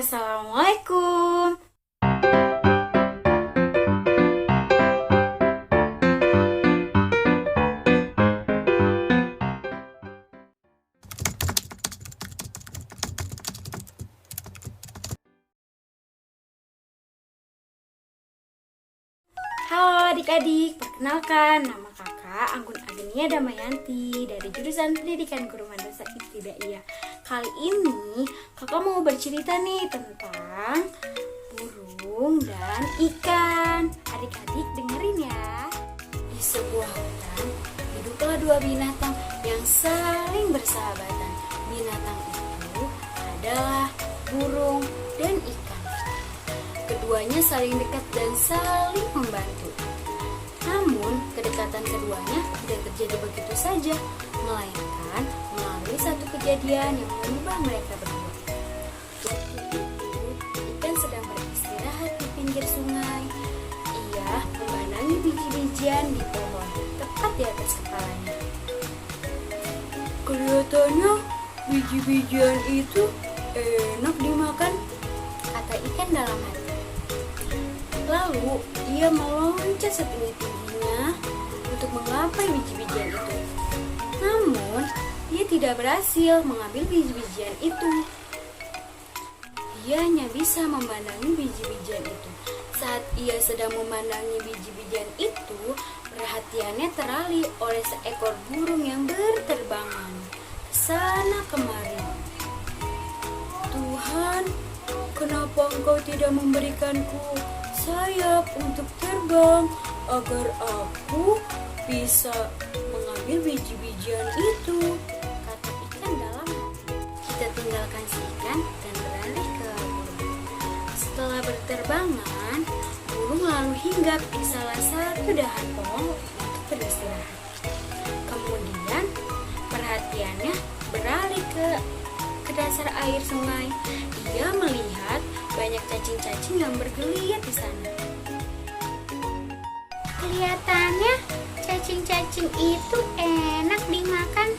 Assalamualaikum. Halo adik-adik, perkenalkan nama kakak Anggun Agenia Damayanti dari jurusan Pendidikan Guru Madrasah Ibtidaiyah. Kali ini kakak mau bercerita nih tentang burung dan ikan. Adik-adik dengerin ya. Di sebuah hutan hiduplah dua binatang yang saling bersahabatan. Binatang itu adalah burung dan ikan. Keduanya saling dekat dan saling membantu. Namun, kedekatan keduanya tidak terjadi begitu saja, melainkan melalui satu kejadian yang mengubah mereka berdua. Waktu itu, ikan sedang beristirahat di pinggir sungai. Ia memandangi biji-bijian di pohon, tepat di atas kepalanya. Kelihatannya biji-bijian itu enak dimakan, kata ikan dalam hati. Lalu ia meloncat setinggi-tingginya untuk menggapai biji-bijian itu. Namun, ia tidak berhasil mengambil biji-bijian itu. Ia hanya bisa memandangi biji-bijian itu. Saat ia sedang memandangi biji-bijian itu, perhatiannya teralih oleh seekor burung yang berterbangan ke sana kemari. Tuhan, kenapa Engkau tidak memberikanku sayap untuk terbang agar aku bisa mengambil biji-bijian itu, kata ikan dalam hati. Kita tinggalkan si ikan dan beralih ke burung. Setelah berterbangan, burung lalu hinggap di salah satu dahan pohon untuk beristirahat. Kemudian perhatiannya beralih ke dasar air sungai. Ia melihat banyak cacing-cacing yang bergeliat di sana. Kelihatannya cacing-cacing itu enak dimakan,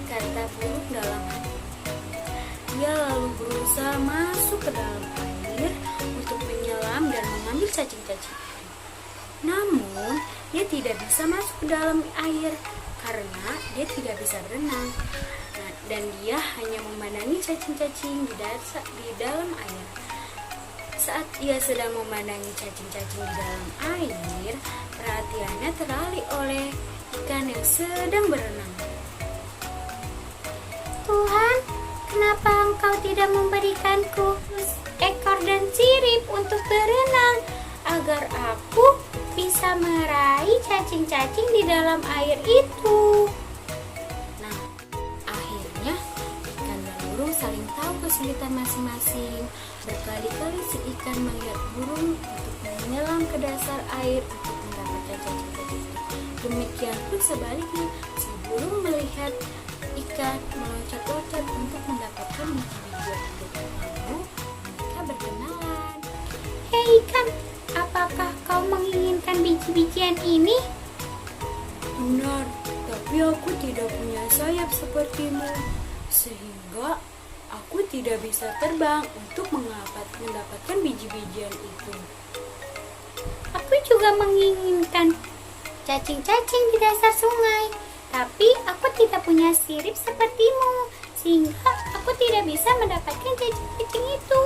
kata burung dalam hati. Ia lalu berusaha masuk ke dalam air untuk menyelam dan mengambil cacing-cacing. Namun, dia tidak bisa masuk ke dalam air karena dia tidak bisa berenang. Dan dia hanya memandangi cacing-cacing di dalam air. Saat ia sedang memandangi cacing-cacing di dalam air, perhatiannya teralih oleh ikan yang sedang berenang. Tuhan, kenapa Engkau tidak memberikanku ekor dan sirip untuk berenang agar aku bisa meraih cacing-cacing di dalam air itu? Saling tahu kesulitan masing-masing. Berkali-kali si ikan melihat burung untuk menyelam ke dasar air untuk mendapatkan cacing-cacing. Demikian pun sebaliknya, si burung melihat ikan meloncat-loncat untuk mendapatkan biji-bijian itu. Lalu mereka berkenalan. Hei ikan, apakah kau menginginkan biji-bijian ini? Benar, tapi aku tidak punya sayap sepertimu, sehingga aku tidak bisa terbang untuk mendapatkan biji-bijian itu. Aku juga menginginkan cacing-cacing di dasar sungai, tapi aku tidak punya sirip sepertimu, sehingga aku tidak bisa mendapatkan cacing-cacing itu.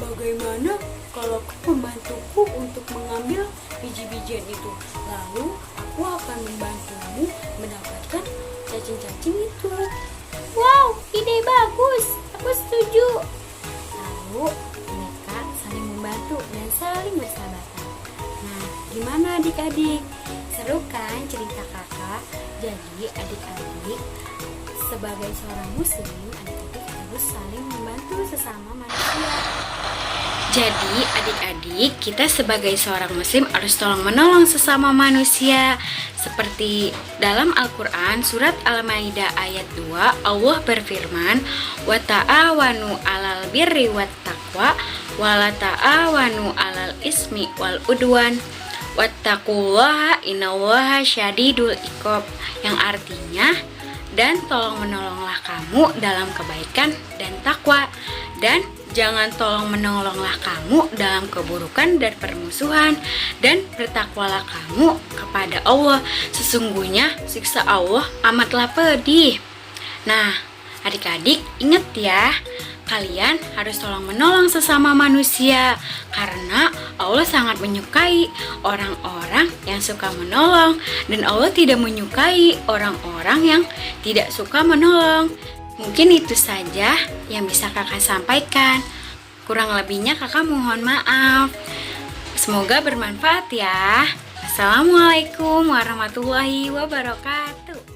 Bagaimana kalau kau membantuku untuk mengambil biji-bijian itu? Lalu aku akan membantumu mendapatkan cacing-cacing itu. Wow, ide bagus. Aku setuju. Lalu mereka saling membantu dan saling bersahabatan. Nah, gimana adik-adik? Seru kan cerita kakak? Jadi adik-adik sebagai seorang muslim, adik-adik harus saling membantu sesama manusia. Jadi adik-adik, kita sebagai seorang muslim harus tolong menolong sesama manusia. Seperti dalam Al-Quran surat Al-Maidah ayat 2, Allah berfirman, wa ta'awanu 'alal birri wat taqwa wa la ta'awanu 'alal ismi wal udwan wattaqullaha innallaha syadidul iqab, yang artinya, dan tolong menolonglah kamu dalam kebaikan dan takwa, Dan jangan tolong menolonglah kamu dalam keburukan dan permusuhan, dan bertakwalah kamu kepada Allah. Sesungguhnya siksa Allah amatlah pedih. Nah, adik-adik ingat ya, kalian harus tolong menolong sesama manusia, karena Allah sangat menyukai orang-orang yang suka menolong, dan Allah tidak menyukai orang-orang yang tidak suka menolong. Mungkin itu saja yang bisa kakak sampaikan. Kurang lebihnya kakak mohon maaf. Semoga bermanfaat ya. Assalamualaikum warahmatullahi wabarakatuh.